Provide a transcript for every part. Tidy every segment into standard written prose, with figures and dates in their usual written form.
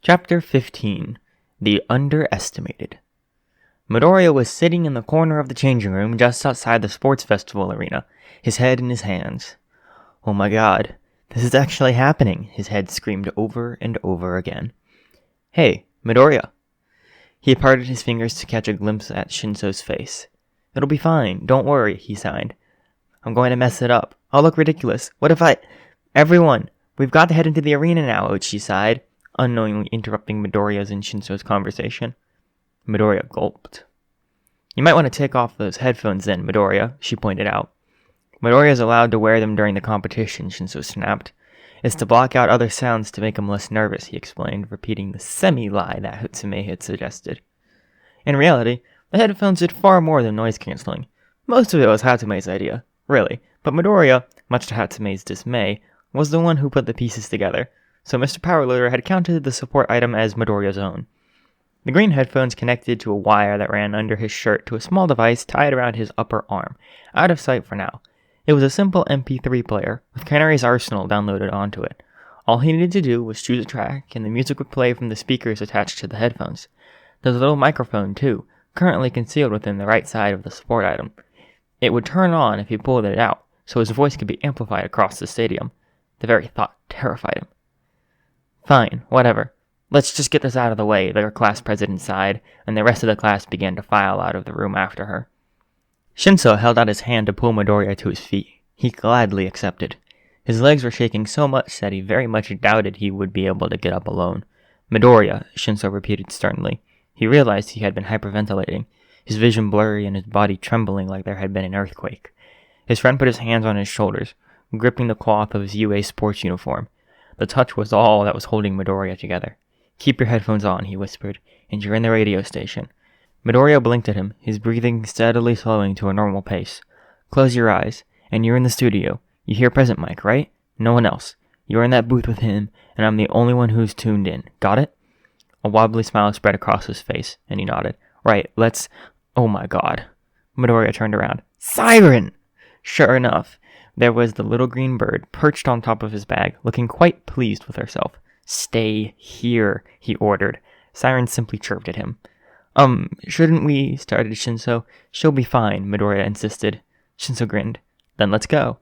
Chapter 15. The Underestimated. Midoriya was sitting in the corner of the changing room just outside the sports festival arena, his head in his hands. "Oh my god, this is actually happening," his head screamed over and over again. "Hey, Midoriya." He parted his fingers to catch a glimpse at Shinso's face. "It'll be fine, don't worry," he sighed. "I'm going to mess it up. I'll look ridiculous. What if I... Everyone, we've got to head into the arena now," Ochi sighed, unknowingly interrupting Midoriya's and Shinso's conversation. Midoriya gulped. "You might want to take off those headphones then, Midoriya," she pointed out. "Midoriya is allowed to wear them during the competition," Shinso snapped. "It's to block out other sounds to make him less nervous," he explained, repeating the semi-lie that Hitsume had suggested. In reality, the headphones did far more than noise cancelling. Most of it was Hatsume's idea, really, but Midoriya, much to Hatsume's dismay, was the one who put the pieces together, so Mr. Powerloader had counted the support item as Midoriya's own. The green headphones connected to a wire that ran under his shirt to a small device tied around his upper arm, out of sight for now. It was a simple MP3 player, with Canary's arsenal downloaded onto it. All he needed to do was choose a track, and the music would play from the speakers attached to the headphones. There was a little microphone, too, currently concealed within the right side of the support item. It would turn on if he pulled it out, so his voice could be amplified across the stadium. The very thought terrified him. "Fine, whatever. Let's just get this out of the way," their class president sighed, and the rest of the class began to file out of the room after her. Shinso held out his hand to pull Midoriya to his feet. He gladly accepted. His legs were shaking so much that he very much doubted he would be able to get up alone. "Midoriya," Shinso repeated sternly. He realized he had been hyperventilating, his vision blurry and his body trembling like there had been an earthquake. His friend put his hands on his shoulders, gripping the cloth of his UA sports uniform. The touch was all that was holding Midoriya together. "Keep your headphones on," he whispered, "and you're in the radio station." Midoriya blinked at him, his breathing steadily slowing to a normal pace. "Close your eyes, and you're in the studio. You hear Present Mike, right? No one else. You're in that booth with him, and I'm the only one who's tuned in. Got it?" A wobbly smile spread across his face, and he nodded. "Right, let's... Oh my god." Midoriya turned around. "Siren!" Sure enough, there was the little green bird perched on top of his bag, looking quite pleased with herself. "Stay here," he ordered. Siren simply chirped at him. Shouldn't we?" started Shinso. "She'll be fine," Midoriya insisted. Shinso grinned. "Then let's go."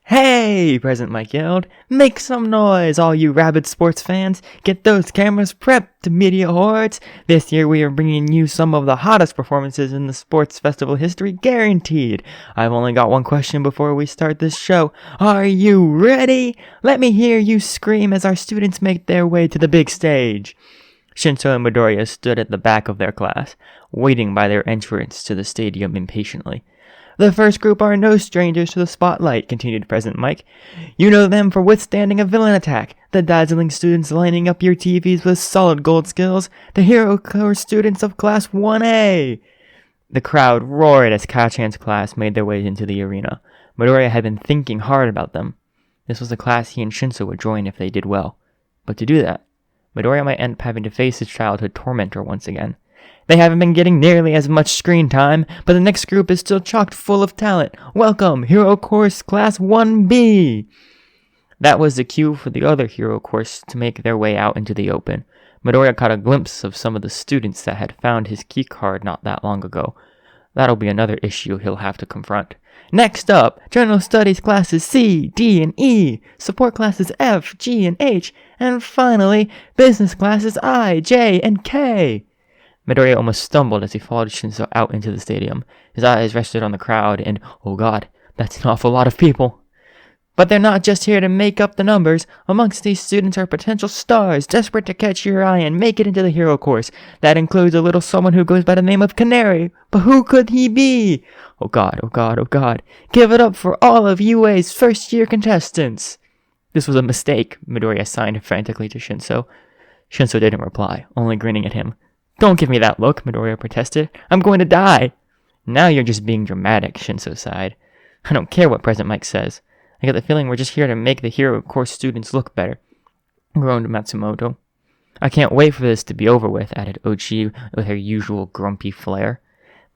"Hey!" Present Mike yelled. "Make some noise, all you rabid sports fans. Get those cameras prepped, media hordes. This year we are bringing you some of the hottest performances in the sports festival history, guaranteed. I've only got one question before we start this show. Are you ready? Let me hear you scream as our students make their way to the big stage." Shinso and Midoriya stood at the back of their class, waiting by their entrance to the stadium impatiently. "The first group are no strangers to the spotlight," continued Present Mike. "You know them for withstanding a villain attack, the dazzling students lining up your TVs with solid gold skills, the hero course students of Class 1A. The crowd roared as Kachan's class made their way into the arena. Midoriya had been thinking hard about them. This was the class he and Shinso would join if they did well. But to do that, Midoriya might end up having to face his childhood tormentor once again. "They haven't been getting nearly as much screen time, but the next group is still chock full of talent. Welcome, Hero Course Class 1B! That was the cue for the other Hero Course to make their way out into the open. Midoriya caught a glimpse of some of the students that had found his keycard not that long ago. That'll be another issue he'll have to confront. "Next up, General Studies classes C, D, and E, Support classes F, G, and H, and finally, Business classes I, J, and K." Midoriya almost stumbled as he followed Shinso out into the stadium. His eyes rested on the crowd, and, oh god, that's an awful lot of people. "But they're not just here to make up the numbers. Amongst these students are potential stars, desperate to catch your eye and make it into the hero course. That includes a little someone who goes by the name of Canary. But who could he be? Oh god, oh god, oh god. Give it up for all of UA's first-year contestants." "This was a mistake," Midoriya signed frantically to Shinso. Shinso didn't reply, only grinning at him. "Don't give me that look," Midoriya protested. "I'm going to die." "Now you're just being dramatic," Shinso sighed. "I don't care what Present Mike says. I get the feeling we're just here to make the hero course students look better," groaned Matsumoto. "I can't wait for this to be over with," added Ochi with her usual grumpy flair.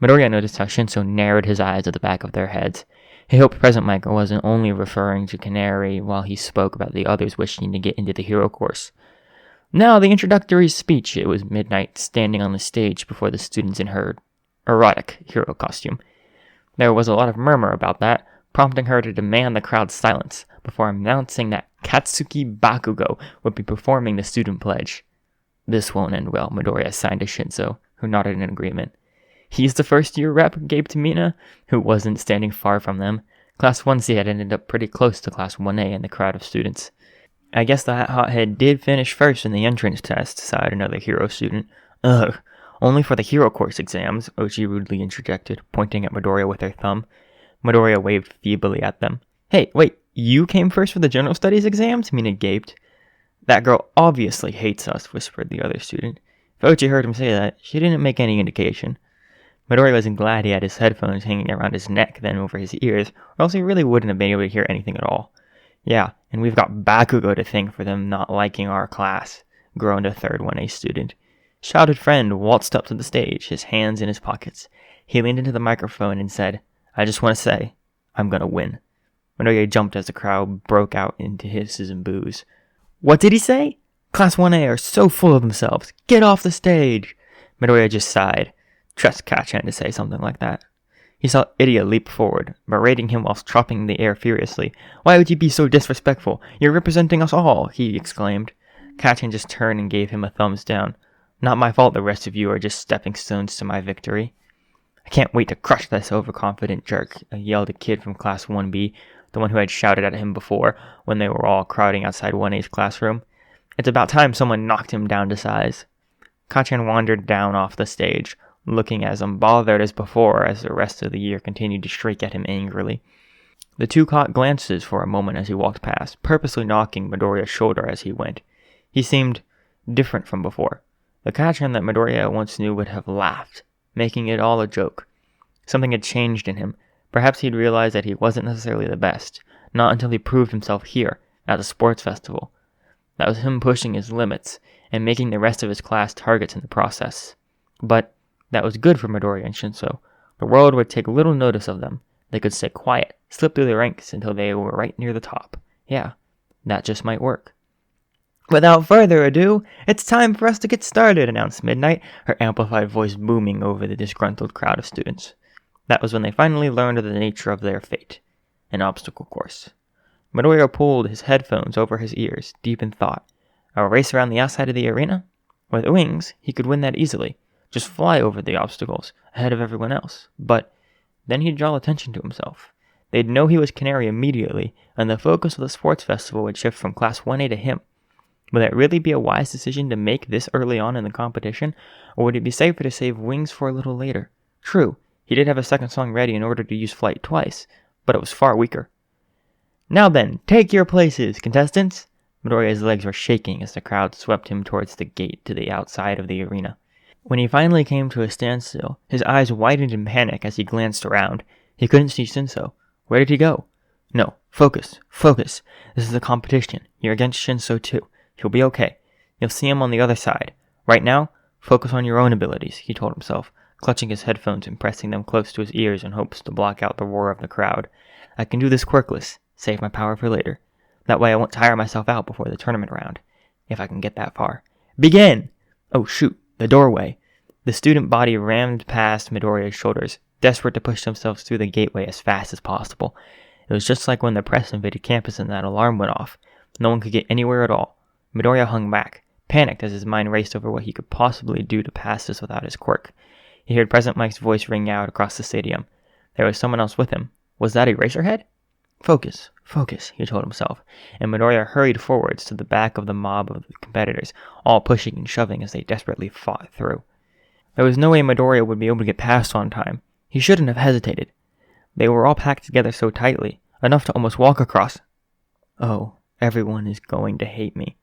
Midoriya noticed how Shinso narrowed his eyes at the back of their heads. He hoped Present Mike wasn't only referring to Canary while he spoke about the others wishing to get into the hero course. Now the introductory speech. It was midnight, standing on the stage before the students in her erotic hero costume. There was a lot of murmur about that, prompting her to demand the crowd's silence before announcing that Katsuki Bakugo would be performing the student pledge. This won't end well, Midoriya signed to Shinso, who nodded in agreement. He's the first-year rep, gaped Mina, who wasn't standing far from them. Class 1C had ended up pretty close to Class 1A in the crowd of students. I guess the hothead did finish first in the entrance test, sighed another hero student. Ugh, only for the hero course exams, Ochi rudely interjected, pointing at Midoriya with her thumb. Midoriya waved feebly at them. Hey, wait, you came first for the general studies exams? Mina gaped. That girl obviously hates us, whispered the other student. If Ochi heard him say that, she didn't make any indication. Midoriya wasn't glad he had his headphones hanging around his neck then over his ears, or else he really wouldn't have been able to hear anything at all. Yeah, and we've got Bakugo to thank for them not liking our class, groaned a third 1A student. Shouted friend waltzed up to the stage, his hands in his pockets. He leaned into the microphone and said, I just want to say, I'm gonna win. Midoriya jumped as the crowd broke out into hisses and boos. What did he say? Class 1A are so full of themselves. Get off the stage. Midoriya just sighed. Trust Kachan to say something like that. He saw Idia leap forward, berating him whilst chopping the air furiously. Why would you be so disrespectful? You're representing us all, he exclaimed. Kachan just turned and gave him a thumbs down. Not my fault the rest of you are just stepping stones to my victory. I can't wait to crush this overconfident jerk, yelled a kid from Class 1B, the one who had shouted at him before when they were all crowding outside 1A's classroom. It's about time someone knocked him down to size. Kachan wandered down off the stage, looking as unbothered as before as the rest of the year continued to shriek at him angrily. The two caught glances for a moment as he walked past, purposely knocking Midoriya's shoulder as he went. He seemed different from before. The Kachan that Midoriya once knew would have laughed, making it all a joke. Something had changed in him. Perhaps he'd realized that he wasn't necessarily the best, not until he proved himself here, at the sports festival. That was him pushing his limits, and making the rest of his class targets in the process. But that was good for Midoriya and Shinso. The world would take little notice of them. They could stay quiet, slip through the ranks until they were right near the top. Yeah, that just might work. Without further ado, it's time for us to get started, announced Midnight, her amplified voice booming over the disgruntled crowd of students. That was when they finally learned of the nature of their fate. An obstacle course. Midoriya pulled his headphones over his ears, deep in thought. A race around the outside of the arena? With wings, he could win that easily. Just fly over the obstacles, ahead of everyone else. But then he'd draw attention to himself. They'd know he was Canary immediately, and the focus of the sports festival would shift from Class 1A to him. Would that really be a wise decision to make this early on in the competition, or would it be safer to save wings for a little later? True, he did have a second song ready in order to use flight twice, but it was far weaker. Now then, take your places, contestants! Midoriya's legs were shaking as the crowd swept him towards the gate to the outside of the arena. When he finally came to a standstill, his eyes widened in panic as he glanced around. He couldn't see Shinso. Where did he go? No, focus, focus. This is a competition. You're against Shinso too. He'll be okay. You'll see him on the other side. Right now, focus on your own abilities, he told himself, clutching his headphones and pressing them close to his ears in hopes to block out the roar of the crowd. I can do this quirkless. Save my power for later. That way I won't tire myself out before the tournament round. If I can get that far. Begin! Oh shoot, the doorway. The student body rammed past Midoriya's shoulders, desperate to push themselves through the gateway as fast as possible. It was just like when the press invaded campus and that alarm went off. No one could get anywhere at all. Midoriya hung back, panicked as his mind raced over what he could possibly do to pass this without his quirk. He heard President Mike's voice ring out across the stadium. There was someone else with him. Was that Eraserhead? Focus, focus, he told himself, and Midoriya hurried forwards to the back of the mob of the competitors, all pushing and shoving as they desperately fought through. There was no way Midoriya would be able to get past on time. He shouldn't have hesitated. They were all packed together so tightly, enough to almost walk across. Oh, everyone is going to hate me.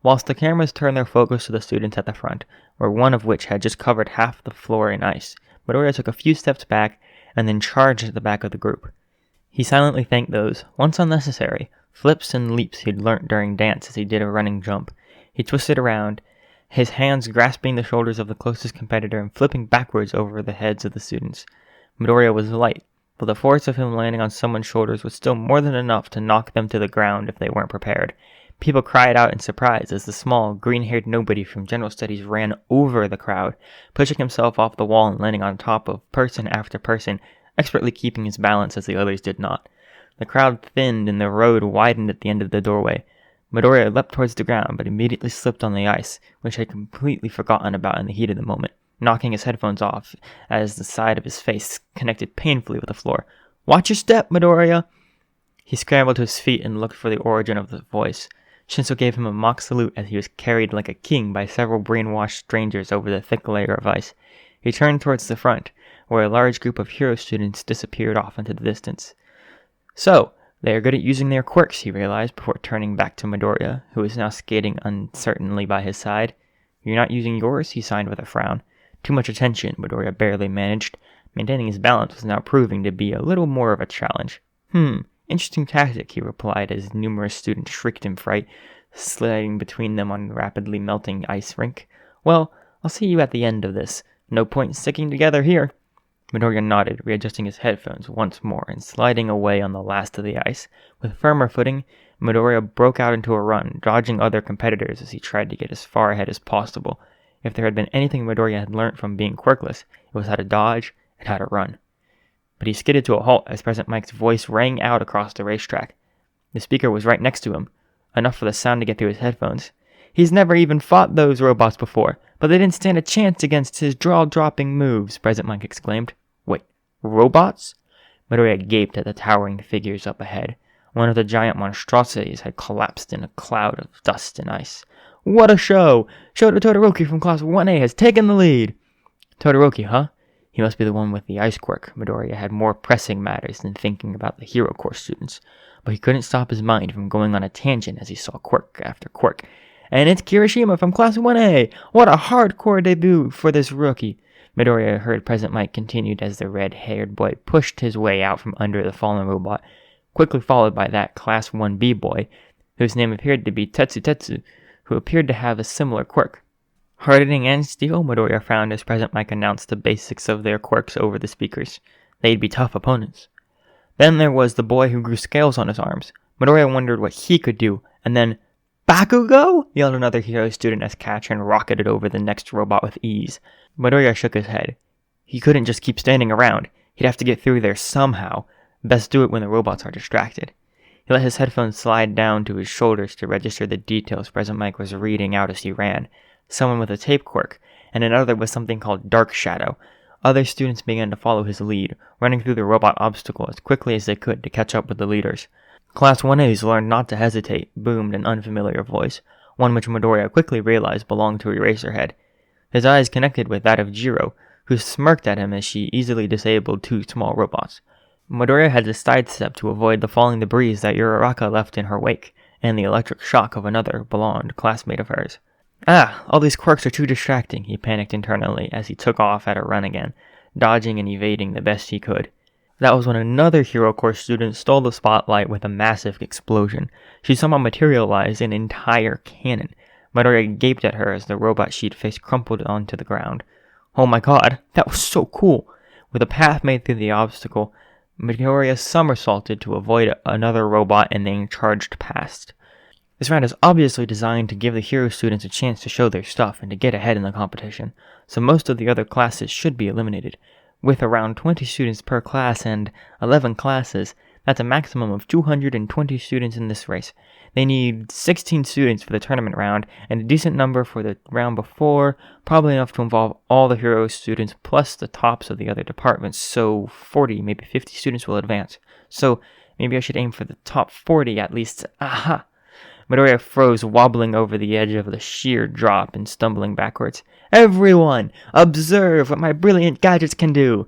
Whilst the cameras turned their focus to the students at the front, where one of which had just covered half the floor in ice, Midoriya took a few steps back and then charged at the back of the group. He silently thanked those, once unnecessary, flips and leaps he'd learnt during dance as he did a running jump. He twisted around, his hands grasping the shoulders of the closest competitor and flipping backwards over the heads of the students. Midoriya was light, but the force of him landing on someone's shoulders was still more than enough to knock them to the ground if they weren't prepared. People cried out in surprise as the small, green-haired nobody from General Studies ran over the crowd, pushing himself off the wall and landing on top of person after person, expertly keeping his balance as the others did not. The crowd thinned and the road widened at the end of the doorway. Midoriya leapt towards the ground, but immediately slipped on the ice, which he had completely forgotten about in the heat of the moment, knocking his headphones off as the side of his face connected painfully with the floor. "Watch your step, Midoriya!" He scrambled to his feet and looked for the origin of the voice. Shinso gave him a mock salute as he was carried like a king by several brainwashed strangers over the thick layer of ice. He turned towards the front, where a large group of hero students disappeared off into the distance. "So, they are good at using their quirks," he realized before turning back to Midoriya, who was now skating uncertainly by his side. "You're not using yours?" he signed with a frown. Too much attention, Midoriya barely managed. Maintaining his balance was now proving to be a little more of a challenge. Interesting tactic," he replied as numerous students shrieked in fright, sliding between them on the rapidly melting ice rink. "Well, I'll see you at the end of this. No point in sticking together here." Midoriya nodded, readjusting his headphones once more and sliding away on the last of the ice. With firmer footing, Midoriya broke out into a run, dodging other competitors as he tried to get as far ahead as possible. If there had been anything Midoriya had learned from being quirkless, it was how to dodge and how to run. But he skidded to a halt as President Mike's voice rang out across the racetrack. The speaker was right next to him, enough for the sound to get through his headphones. "He's never even fought those robots before, but they didn't stand a chance against his jaw-dropping moves," President Mike exclaimed. "Wait, robots?" Midoriya gaped at the towering figures up ahead. One of the giant monstrosities had collapsed in a cloud of dust and ice. "What a show! Shota Todoroki from Class 1A has taken the lead!" "Todoroki, huh? He must be the one with the ice quirk." Midoriya had more pressing matters than thinking about the hero course students, but he couldn't stop his mind from going on a tangent as he saw quirk after quirk. "And it's Kirishima from Class 1A! What a hardcore debut for this rookie!" Midoriya heard President Mike continued as the red-haired boy pushed his way out from under the fallen robot, quickly followed by that Class 1B boy, whose name appeared to be Tetsu, who appeared to have a similar quirk. Hardening and Steel, Midoriya found as President Mike announced the basics of their quirks over the speakers. They'd be tough opponents. Then there was the boy who grew scales on his arms. Midoriya wondered what he could do, and then, "Bakugo!" yelled another hero student as Katrin rocketed over the next robot with ease. Midoriya shook his head. He couldn't just keep standing around. He'd have to get through there somehow. Best do it when the robots are distracted. He let his headphones slide down to his shoulders to register the details President Mike was reading out as he ran. Someone with a tape quirk, and another with something called Dark Shadow. Other students began to follow his lead, running through the robot obstacle as quickly as they could to catch up with the leaders. "Class 1A's learned not to hesitate," boomed an unfamiliar voice, one which Midoriya quickly realized belonged to Eraserhead. His eyes connected with that of Jiro, who smirked at him as she easily disabled two small robots. Midoriya had to sidestep to avoid the falling debris that Uraraka left in her wake, and the electric shock of another blonde classmate of hers. All these quirks are too distracting," he panicked internally as he took off at a run again, dodging and evading the best he could. That was when another Hero Course student stole the spotlight with a massive explosion. She somehow materialized an entire cannon. Midoriya gaped at her as the robot sheet face crumpled onto the ground. "Oh my god, that was so cool!" With a path made through the obstacle, Midoriya somersaulted to avoid another robot and then charged past. This round is obviously designed to give the hero students a chance to show their stuff and to get ahead in the competition, so most of the other classes should be eliminated. With around 20 students per class and 11 classes, that's a maximum of 220 students in this race. They need 16 students for the tournament round, and a decent number for the round before, probably enough to involve all the hero students plus the tops of the other departments, so 40, maybe 50 students will advance. So maybe I should aim for the top 40 at least. Aha! Midoriya froze, wobbling over the edge of the sheer drop and stumbling backwards. "Everyone, observe what my brilliant gadgets can do!"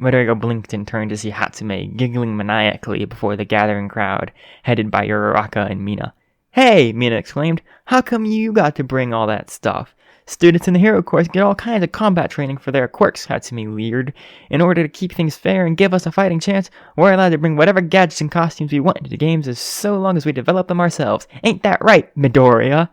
Midoriya blinked and turned to see Hatsume giggling maniacally before the gathering crowd, headed by Uraraka and Mina. "Hey!" Mina exclaimed. "How come you got to bring all that stuff? Students in the hero course get all kinds of combat training for their quirks," Hatsume leered. "In order to keep things fair and give us a fighting chance, we're allowed to bring whatever gadgets and costumes we want into the games as so long as we develop them ourselves. Ain't that right, Midoriya?"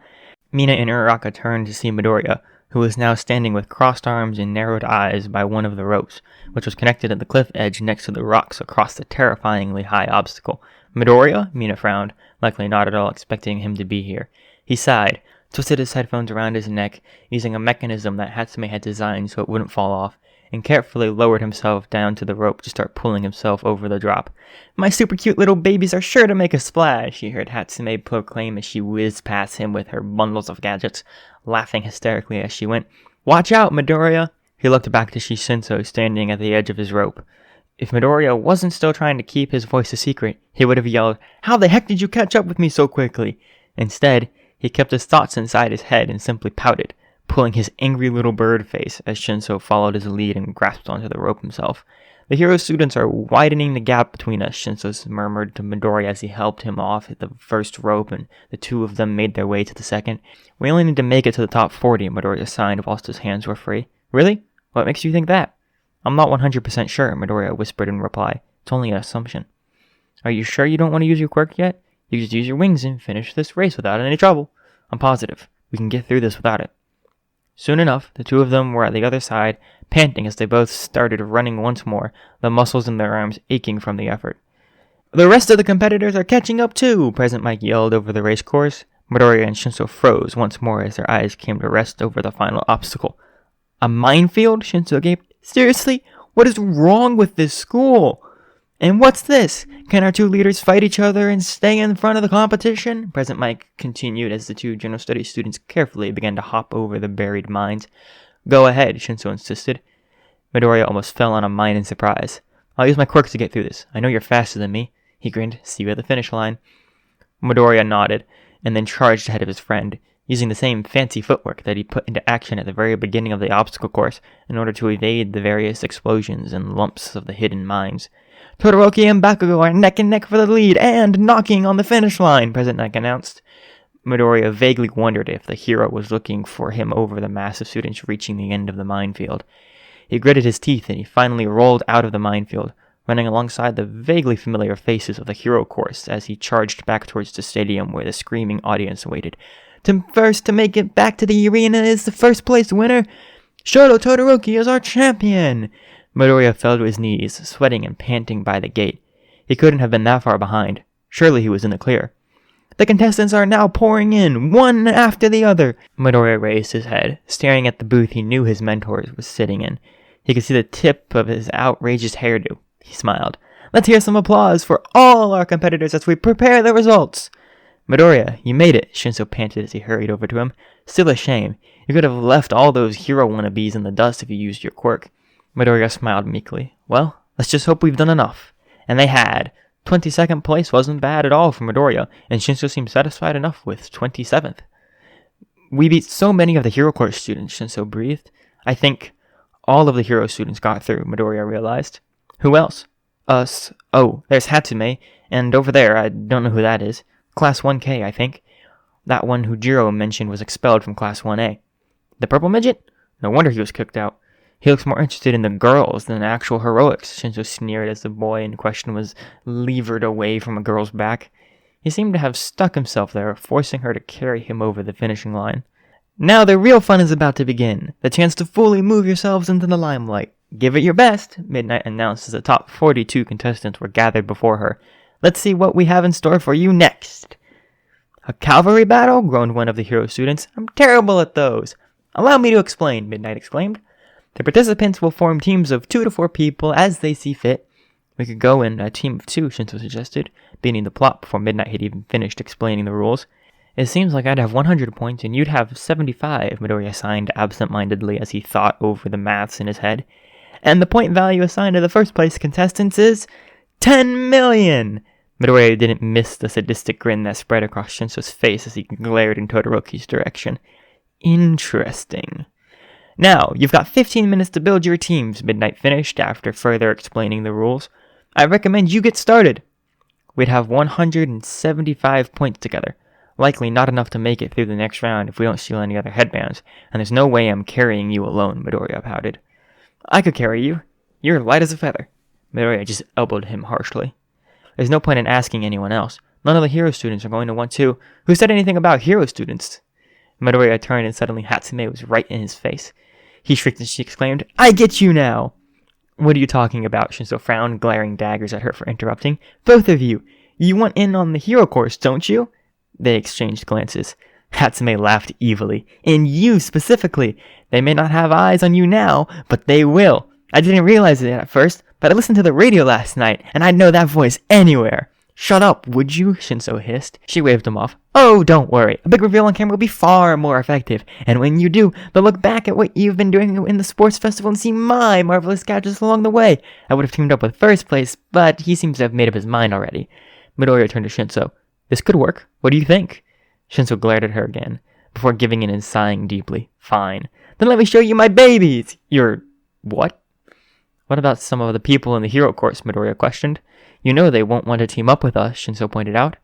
Mina and Uraraka turned to see Midoriya, who was now standing with crossed arms and narrowed eyes by one of the ropes, which was connected at the cliff edge next to the rocks across the terrifyingly high obstacle. Midoriya? Mina frowned, likely not at all expecting him to be here. He sighed, twisted his headphones around his neck, using a mechanism that Hatsume had designed so it wouldn't fall off, and carefully lowered himself down to the rope to start pulling himself over the drop. "My super cute little babies are sure to make a splash," he heard Hatsume proclaim as she whizzed past him with her bundles of gadgets, laughing hysterically as she went. "Watch out, Midoriya!" He looked back to Shinso standing at the edge of his rope. If Midoriya wasn't still trying to keep his voice a secret, he would have yelled, "How the heck did you catch up with me so quickly?" Instead, he kept his thoughts inside his head and simply pouted, pulling his angry little bird face as Shinso followed his lead and grasped onto the rope himself. "The hero students are widening the gap between us," Shinso murmured to Midoriya as he helped him off at the first rope and the two of them made their way to the second. "We only need to make it to the top 40, Midoriya signed whilst his hands were free. "Really? What makes you think that?" "I'm not 100% sure, Midoriya whispered in reply. "It's only an assumption." "Are you sure you don't want to use your quirk yet? You just use your wings and finish this race without any trouble." "I'm positive. We can get through this without it." Soon enough, the two of them were at the other side, panting as they both started running once more, the muscles in their arms aching from the effort. "The rest of the competitors are catching up too," President Mike yelled over the race course. Midoriya and Shinso froze once more as their eyes came to rest over the final obstacle. "A minefield?" Shinso gaped. "Seriously? What is wrong with this school? And what's this? Can our two leaders fight each other and stay in front of the competition?" President Mike continued as the two general studies students carefully began to hop over the buried mines. "Go ahead," Shinso insisted. Midoriya almost fell on a mine in surprise. "I'll use my quirk to get through this. I know you're faster than me." He grinned. "See you at the finish line." Midoriya nodded, and then charged ahead of his friend, using the same fancy footwork that he put into action at the very beginning of the obstacle course in order to evade the various explosions and lumps of the hidden mines. "Todoroki and Bakugo are neck and neck for the lead and knocking on the finish line," President Mike announced. Midoriya vaguely wondered if the hero was looking for him over the mass of students reaching the end of the minefield. He gritted his teeth and he finally rolled out of the minefield, running alongside the vaguely familiar faces of the hero course as he charged back towards the stadium where the screaming audience waited. First to make it back to the arena is the first place winner. Shoto Todoroki is our champion." Midoriya fell to his knees, sweating and panting by the gate. He couldn't have been that far behind. Surely he was in the clear. "The contestants are now pouring in, one after the other." Midoriya raised his head, staring at the booth he knew his mentor was sitting in. He could see the tip of his outrageous hairdo. He smiled. "Let's hear some applause for all our competitors as we prepare the results." "Midoriya, you made it," Shinso panted as he hurried over to him. "Still a shame. You could have left all those hero wannabes in the dust if you used your quirk." Midoriya smiled meekly. "Well, let's just hope we've done enough." And they had. 22nd place wasn't bad at all for Midoriya, and Shinso seemed satisfied enough with 27th. "We beat so many of the hero course students," Shinso breathed. "I think all of the hero students got through," Midoriya realized. "Who else?" "Us. Oh, there's Hatsume, and over there, I don't know who that is. Class 1K, I think. That one who Jiro mentioned was expelled from Class 1A. The purple midget? No wonder he was kicked out. He looks more interested in the girls than actual heroics," Shinso sneered as the boy in question was levered away from a girl's back. He seemed to have stuck himself there, forcing her to carry him over the finishing line. "Now the real fun is about to begin. The chance to fully move yourselves into the limelight. Give it your best," Midnight announced as the top 42 contestants were gathered before her. "Let's see what we have in store for you next." "A cavalry battle?" groaned one of the hero students. "I'm terrible at those." "Allow me to explain," Midnight exclaimed. "The participants will form teams of 2 to 4 people as they see fit." "We could go in a team of 2, Shinso suggested, beating the plot before Midnight had even finished explaining the rules. "It seems like I'd have 100 points and you'd have 75, Midoriya signed absent-mindedly as he thought over the maths in his head. "And the point value assigned to the first place contestants is 10 million! Midoriya didn't miss the sadistic grin that spread across Shinso's face as he glared in Todoroki's direction. "Interesting. Now, you've got 15 minutes to build your teams," Midnight finished after further explaining the rules. "I recommend you get started." "We'd have 175 points together. Likely not enough to make it through the next round if we don't steal any other headbands, and there's no way I'm carrying you alone," Midoriya pouted. "I could carry you. You're light as a feather." Midoriya just elbowed him harshly. "There's no point in asking anyone else. None of the hero students are going to want to." "Who said anything about hero students?" Midoriya turned and suddenly Hatsume was right in his face. He shrieked and she exclaimed, "I get you now!" "What are you talking about?" Shinso frowned, glaring daggers at her for interrupting. "Both of you! You want in on the hero course, don't you? They exchanged glances. Hatsume laughed evilly. And you specifically. They may not have eyes on you now, but they will. I didn't realize it at first, but I listened to the radio last night, and I'd know that voice anywhere. Shut up, would you? Shinso hissed. She waved him off. Oh, don't worry. A big reveal on camera will be far more effective. And when you do, they'll look back at what you've been doing in the sports festival and see my marvelous gadgets along the way. I would have teamed up with First Place, but he seems to have made up his mind already. Midoriya turned to Shinso. This could work. What do you think? Shinso glared at her again, before giving in and sighing deeply. Fine. Then let me show you my babies! Your... what? What about some of the people in the hero course? Midoriya questioned. You know they won't want to team up with us, Shinso pointed out.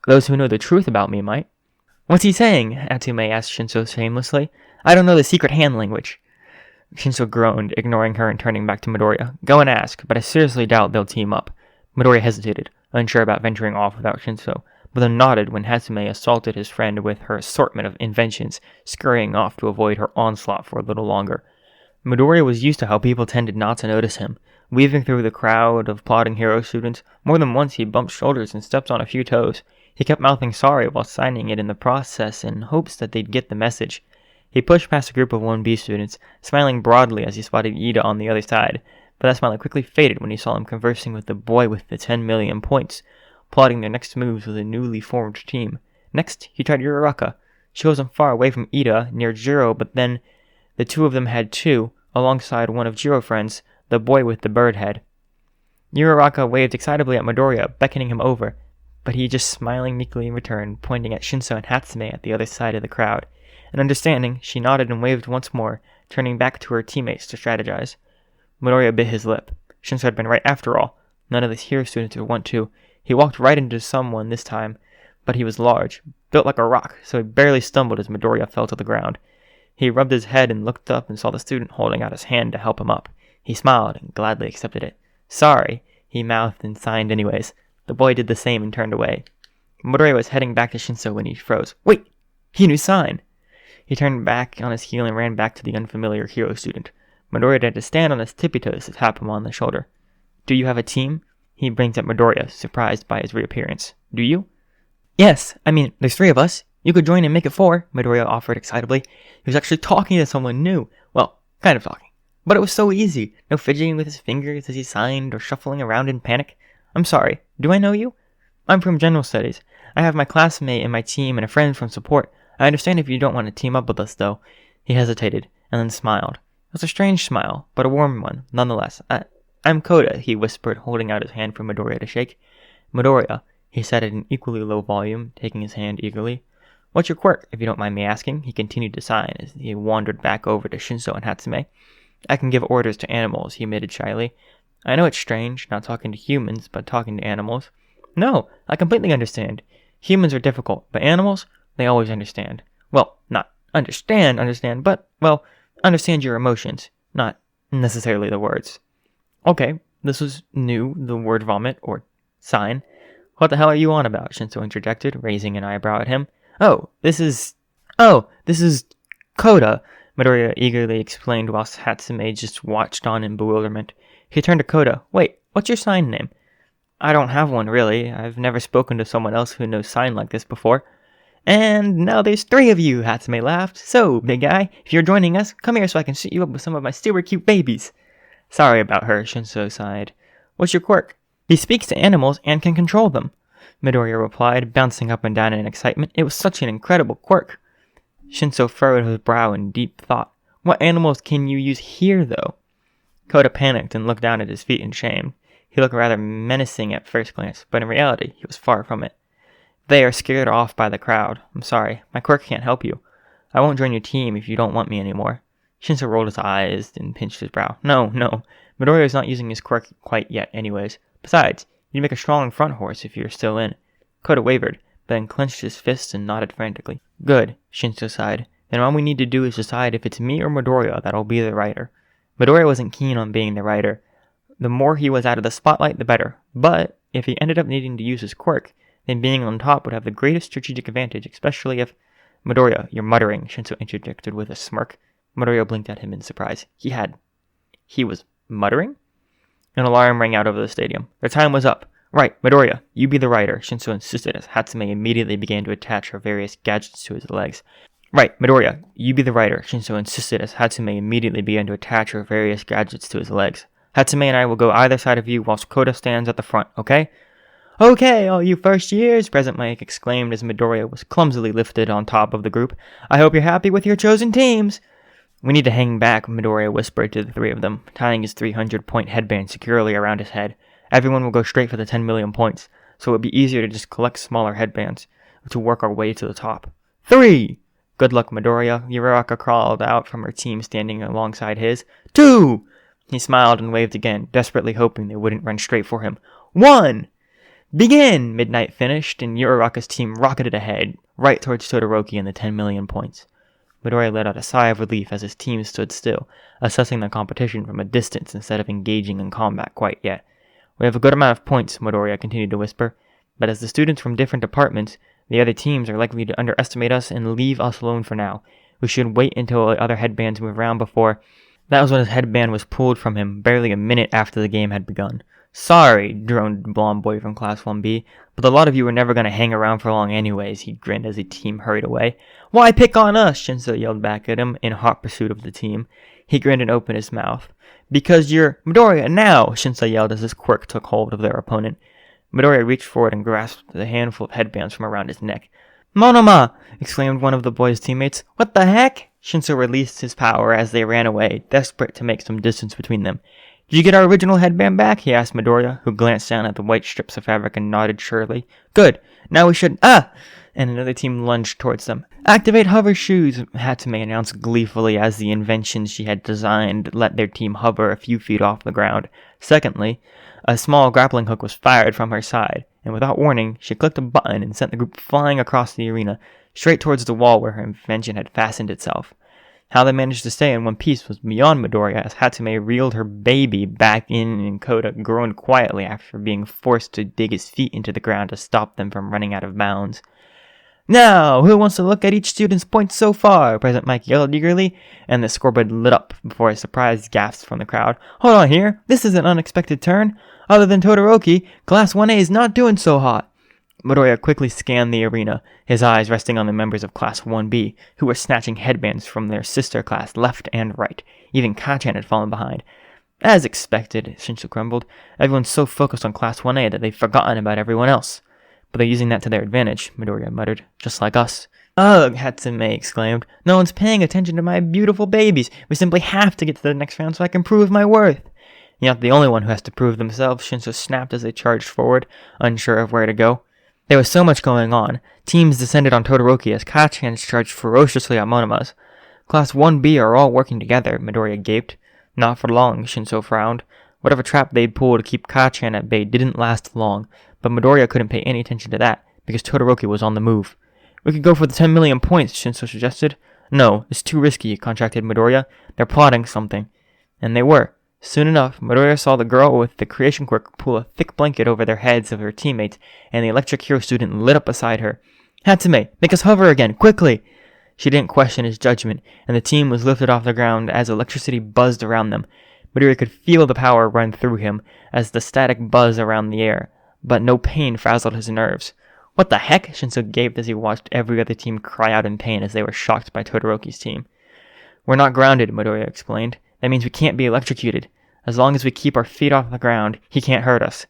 Those who know the truth about me might. What's he saying? Hatsume asked Shinso shamelessly. I don't know the secret hand language. Shinso groaned, ignoring her and turning back to Midoriya. Go and ask, but I seriously doubt they'll team up. Midoriya hesitated, unsure about venturing off without Shinso, but then nodded when Hatsume assaulted his friend with her assortment of inventions, scurrying off to avoid her onslaught for a little longer. Midoriya was used to how people tended not to notice him. Weaving through the crowd of plodding hero students, more than once he bumped shoulders and stepped on a few toes. He kept mouthing sorry while signing it in the process in hopes that they'd get the message. He pushed past a group of 1B students, smiling broadly as he spotted Ida on the other side, but that smile quickly faded when he saw him conversing with the boy with the 10 million points, plotting their next moves with a newly formed team. Next, he tried Uraraka. She wasn't far away from Ida, near Jiro, but then the two of them had two, alongside one of Jiro's friends, the boy with the bird head. Uraraka waved excitably at Midoriya, beckoning him over, but he just smiling meekly in return, pointing at Shinso and Hatsume at the other side of the crowd. And understanding, she nodded and waved once more, turning back to her teammates to strategize. Midoriya bit his lip. Shinso had been right after all. None of the hero students would want to. He walked right into someone this time, but he was large, built like a rock, so he barely stumbled as Midoriya fell to the ground. He rubbed his head and looked up and saw the student holding out his hand to help him up. He smiled and gladly accepted it. Sorry, he mouthed and signed anyways. The boy did the same and turned away. Midoriya was heading back to Shinso when he froze. Wait! He knew sign! He turned back on his heel and ran back to the unfamiliar hero student. Midoriya had to stand on his tippy toes to tap him on the shoulder. Do you have a team? He blinked at Midoriya, surprised by his reappearance. Do you? Yes, there's 3 of us. You could join and make it 4, Midoriya offered excitably. He was actually talking to someone new. Well, kind of talking. But it was so easy. No fidgeting with his fingers as he signed or shuffling around in panic. I'm sorry, do I know you? I'm from General Studies. I have my classmate in my team and a friend from support. I understand if you don't want to team up with us, though. He hesitated, and then smiled. It was a strange smile, but a warm one, nonetheless. I'm Koda, he whispered, holding out his hand for Midoriya to shake. Midoriya, he said at an equally low volume, taking his hand eagerly. What's your quirk, if you don't mind me asking? He continued to sign as he wandered back over to Shinso and Hatsume. I can give orders to animals, he admitted shyly. I know it's strange, not talking to humans, but talking to animals. No, I completely understand. Humans are difficult, but animals, they always understand. Well, not understand, but, well, understand your emotions, not necessarily the words. Okay, this was new, the word vomit, or sign. What the hell are you on about? Shinso interjected, raising an eyebrow at him. This is Koda, Midoriya eagerly explained whilst Hatsume just watched on in bewilderment. He turned to Koda. Wait, what's your sign name? I don't have one, really. I've never spoken to someone else who knows sign like this before. And now there's 3 of you, Hatsume laughed. So, big guy, if you're joining us, come here so I can shoot you up with some of my super cute babies. Sorry about her, Shinso sighed. What's your quirk? He speaks to animals and can control them, Midoriya replied, bouncing up and down in excitement. It was such an incredible quirk. Shinso furrowed his brow in deep thought. What animals can you use here, though? Koda panicked and looked down at his feet in shame. He looked rather menacing at first glance, but in reality, he was far from it. They are scared off by the crowd. I'm sorry, my quirk can't help you. I won't join your team if you don't want me anymore. Shinso rolled his eyes and pinched his brow. No. Midoriya is not using his quirk quite yet anyways. Besides, you'd make a strong front horse if you're still in. Koda wavered, then clenched his fists and nodded frantically. Good, Shinso sighed. Then all we need to do is decide if it's me or Midoriya that'll be the rider. Midoriya wasn't keen on being the rider. The more he was out of the spotlight, the better. But if he ended up needing to use his quirk, then being on top would have the greatest strategic advantage, especially if... Midoriya, you're muttering, Shinso interjected with a smirk. Midoriya blinked at him in surprise. He was muttering? An alarm rang out over the stadium. Their time was up. Right, Midoriya, you be the rider, Shinso insisted as Hatsume immediately began to attach her various gadgets to his legs. Right, Midoriya, you be the rider, Shinso insisted as Hatsume immediately began to attach her various gadgets to his legs. Hatsume and I will go either side of you whilst Koda stands at the front, okay? Okay, all you first years, Present Mike exclaimed as Midoriya was clumsily lifted on top of the group. I hope you're happy with your chosen teams. We need to hang back, Midoriya whispered to the three of them, tying his 300-point headband securely around his head. Everyone will go straight for the 10 million points, so it would be easier to just collect smaller headbands to work our way to the top. 3! Good luck, Midoriya. Uraraka crawled out from her team standing alongside his. 2! He smiled and waved again, desperately hoping they wouldn't run straight for him. 1! Begin! Midnight finished, and Uraraka's team rocketed ahead, right towards Todoroki and the 10 million points. Midoriya let out a sigh of relief as his team stood still, assessing the competition from a distance instead of engaging in combat quite yet. We have a good amount of points, Midoriya continued to whisper, but as the students from different departments, the other teams are likely to underestimate us and leave us alone for now. We should wait until the other headbands move around before... That was when his headband was pulled from him, barely a minute after the game had begun. Sorry, droned the blonde boy from Class 1B, but a lot of you were never going to hang around for long anyways, he grinned as the team hurried away. Why pick on us? Shinso yelled back at him, in hot pursuit of the team. He grinned and opened his mouth. Because you're... Midoriya, now! Shinso yelled as his quirk took hold of their opponent. Midoriya reached forward and grasped a handful of headbands from around his neck. Monoma! Exclaimed one of the boy's teammates. What the heck? Shinso released his power as they ran away, desperate to make some distance between them. Did you get our original headband back? He asked Midoriya, who glanced down at the white strips of fabric and nodded surely. Good. Now we should... Ah! And another team lunged towards them. Activate hover shoes, Hatsume announced gleefully as the inventions she had designed let their team hover a few feet off the ground. Secondly, a small grappling hook was fired from her side, and without warning, she clicked a button and sent the group flying across the arena, straight towards the wall where her invention had fastened itself. How they managed to stay in one piece was beyond Midoriya as Hatsume reeled her baby back in and Koda groaned quietly after being forced to dig his feet into the ground to stop them from running out of bounds. Now, who wants to look at each student's points so far? President Mike yelled eagerly, and the scoreboard lit up before a surprised gasp from the crowd. Hold on here, this is an unexpected turn. Other than Todoroki, Class 1A is not doing so hot. Midoriya quickly scanned the arena, his eyes resting on the members of Class 1B, who were snatching headbands from their sister class left and right. Even Kachan had fallen behind. As expected, Shinso grumbled. Everyone's so focused on Class 1A that they've forgotten about everyone else. But they're using that to their advantage, Midoriya muttered, just like us. Ugh, Hatsume exclaimed. No one's paying attention to my beautiful babies. We simply have to get to the next round so I can prove my worth. You're not the only one who has to prove themselves, Shinso snapped as they charged forward, unsure of where to go. There was so much going on. Teams descended on Todoroki as Kachans charged ferociously at Monoma's. Class 1B are all working together, Midoriya gaped. Not for long, Shinso frowned. Whatever trap they'd pulled to keep Kachan at bay didn't last long, but Midoriya couldn't pay any attention to that, because Todoroki was on the move. We could go for the 10 million points, Shinso suggested. No, it's too risky, contracted Midoriya. They're plotting something. And they were. Soon enough, Midoriya saw the girl with the creation quirk pull a thick blanket over their heads of her teammates, and the electric hero student lit up beside her. Hatsume, make us hover again, quickly! She didn't question his judgment, and the team was lifted off the ground as electricity buzzed around them. Midoriya could feel the power run through him as the static buzzed around the air, but no pain frazzled his nerves. What the heck? Shinso gaped as he watched every other team cry out in pain as they were shocked by Todoroki's team. We're not grounded, Midoriya explained. That means we can't be electrocuted. As long as we keep our feet off the ground, he can't hurt us.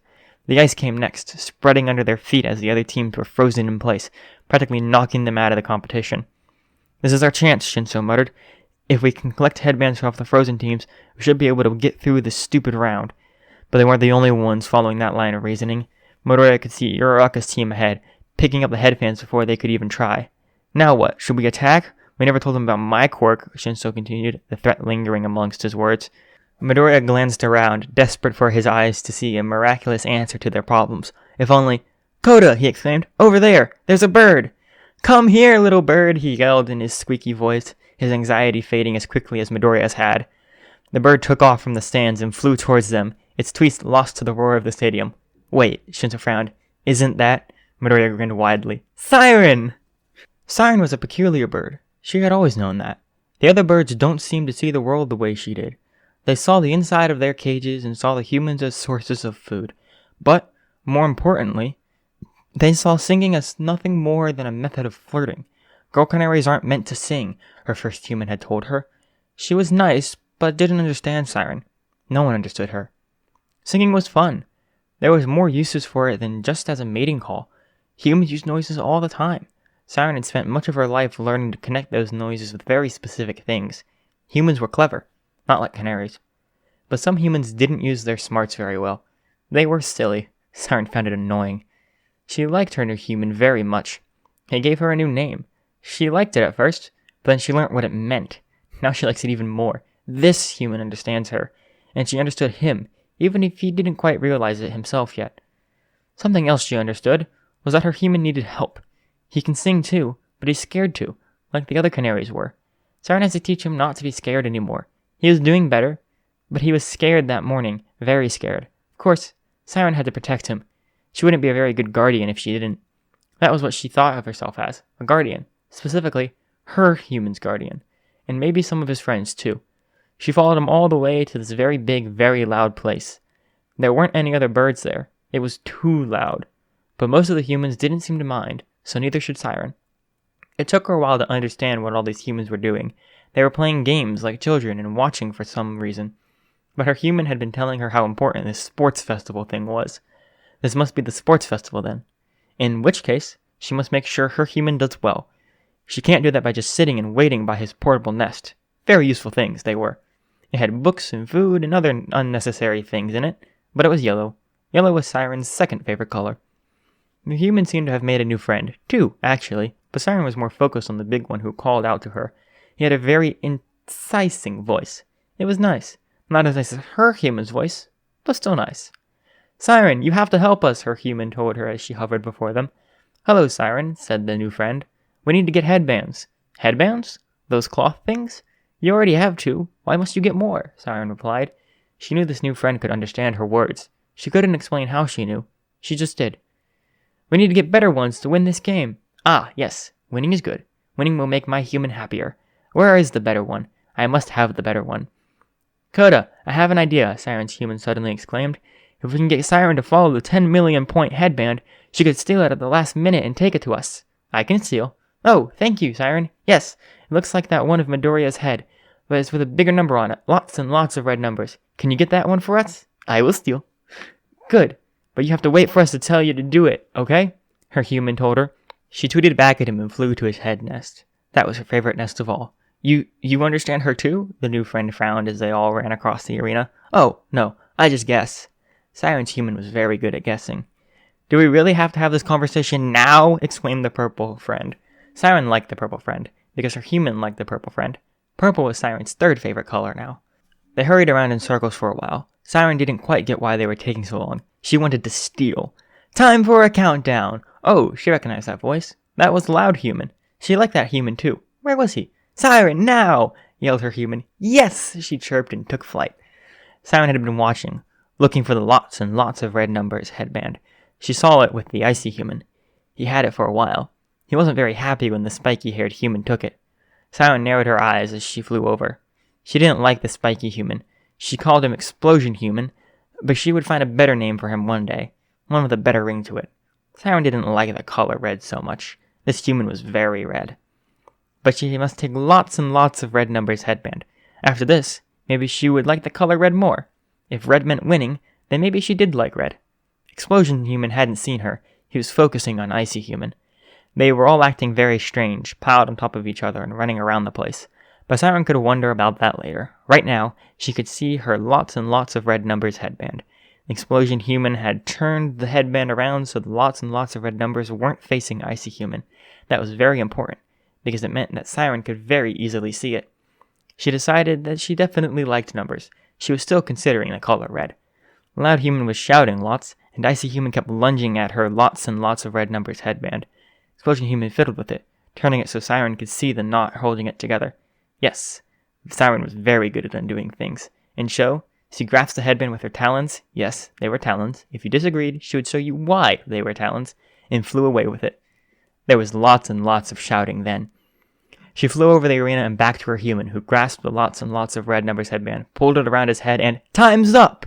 The ice came next, spreading under their feet as the other teams were frozen in place, practically knocking them out of the competition. This is our chance, Shinso muttered. If we can collect headbands off the frozen teams, we should be able to get through this stupid round. But they weren't the only ones following that line of reasoning. Midoriya could see Uraraka's team ahead, picking up the headbands before they could even try. Now what? Should we attack? We never told them about my quirk, Shinso continued, the threat lingering amongst his words. Midoriya glanced around, desperate for his eyes to see a miraculous answer to their problems. If only... Koda! He exclaimed. Over there! There's a bird! Come here, little bird! He yelled in his squeaky voice, his anxiety fading as quickly as Midoriya's had. The bird took off from the stands and flew towards them, its tweets lost to the roar of the stadium. Wait, Shinso frowned. Isn't that... Midoriya grinned widely. Siren! Siren was a peculiar bird. She had always known that. The other birds don't seem to see the world the way she did. They saw the inside of their cages and saw the humans as sources of food. But More importantly, they saw singing as nothing more than a method of flirting. Girl canaries aren't meant to sing, her first human had told her. She was nice, but didn't understand Siren. No one understood her. Singing was fun. There was more uses for it than just as a mating call. Humans use noises all the time. Siren had spent much of her life learning to connect those noises with very specific things. Humans were clever, not like canaries. But some humans didn't use their smarts very well. They were silly. Siren found it annoying. She liked her new human very much. He gave her a new name. She liked it at first, but then she learnt what it meant. Now she likes it even more. This human understands her, and she understood him, even if he didn't quite realize it himself yet. Something else she understood was that her human needed help. He can sing too, but he's scared to, like the other canaries were. Siren has to teach him not to be scared anymore. He was doing better, but he was scared that morning, very scared. Of course, Siren had to protect him. She wouldn't be a very good guardian if she didn't. That was what she thought of herself as, a guardian. Specifically, her human's guardian. And maybe some of his friends too. She followed him all the way to this very big, very loud place. There weren't any other birds there. It was too loud. But most of the humans didn't seem to mind, so neither should Siren. It took her a while to understand what all these humans were doing. They were playing games like children and watching for some reason. But her human had been telling her how important this sports festival thing was. This must be the sports festival then. In which case, she must make sure her human does well. She can't do that by just sitting and waiting by his portable nest. Very useful things they were. It had books and food and other unnecessary things in it, but it was yellow. Yellow was Siren's second favorite color. The human seemed to have made a new friend. Two, actually, but Siren was more focused on the big one who called out to her. He had a very enticing voice. It was nice. Not as nice as her human's voice, but still nice. Siren, you have to help us, her human told her as she hovered before them. Hello, Siren, said the new friend. We need to get headbands. Headbands? Those cloth things? You already have two. Why must you get more? Siren replied. She knew this new friend could understand her words. She couldn't explain how she knew. She just did. We need to get better ones to win this game. Ah, yes. Winning is good. Winning will make my human happier. Where is the better one? I must have the better one. Coda, I have an idea, Siren's human suddenly exclaimed. If we can get Siren to follow the 10 million point headband, she could steal it at the last minute and take it to us. I can steal. Oh, thank you, Siren. Yes, it looks like that one of Midoriya's head, but it's with a bigger number on it. Lots and lots of red numbers. Can you get that one for us? I will steal. Good, but you have to wait for us to tell you to do it, okay? Her human told her. She tweeted back at him and flew to his head nest. That was her favorite nest of all. You understand her too? The new friend frowned as they all ran across the arena. Oh, no, I just guess. Siren's human was very good at guessing. Do we really have to have this conversation now? Exclaimed the purple friend. Siren liked the purple friend, because her human liked the purple friend. Purple was Siren's third favorite color now. They hurried around in circles for a while. Siren didn't quite get why they were taking so long. She wanted to steal. Time for a countdown! Oh, she recognized that voice. That was Loud Human. She liked that human too. Where was he? Siren, now! Yelled her human. Yes! She chirped and took flight. Siren had been watching, looking for the lots and lots of red numbers headband. She saw it with the icy human. He had it for a while. He wasn't very happy when the spiky-haired human took it. Siren narrowed her eyes as she flew over. She didn't like the spiky human. She called him Explosion Human, but she would find a better name for him one day, one with a better ring to it. Siren didn't like the color red so much. This human was very red. But she must take lots and lots of red numbers headband. After this, maybe she would like the color red more. If red meant winning, then maybe she did like red. Explosion Human hadn't seen her. He was focusing on Icy Human. They were all acting very strange, piled on top of each other and running around the place. But Siren could wonder about that later. Right now, she could see her lots and lots of red numbers headband. Explosion Human had turned the headband around so the lots and lots of red numbers weren't facing Icy Human. That was very important, because it meant that Siren could very easily see it. She decided that she definitely liked numbers. She was still considering the color red. Loud Human was shouting lots, and Icy Human kept lunging at her lots and lots of red numbers headband. Explosion Human fiddled with it, turning it so Siren could see the knot holding it together. Yes, Siren was very good at undoing things. In show, she grasped the headband with her talons. Yes, they were talons. If you disagreed, she would show you why they were talons, and flew away with it. There was lots and lots of shouting then. She flew over the arena and back to her human, who grasped the lots and lots of red numbers headband, pulled it around his head, and "Time's up!"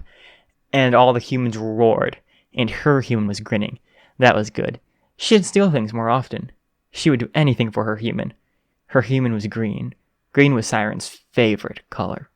And all the humans roared. And her human was grinning. That was good. She'd steal things more often. She would do anything for her human. Her human was green. Green was Siren's favorite color.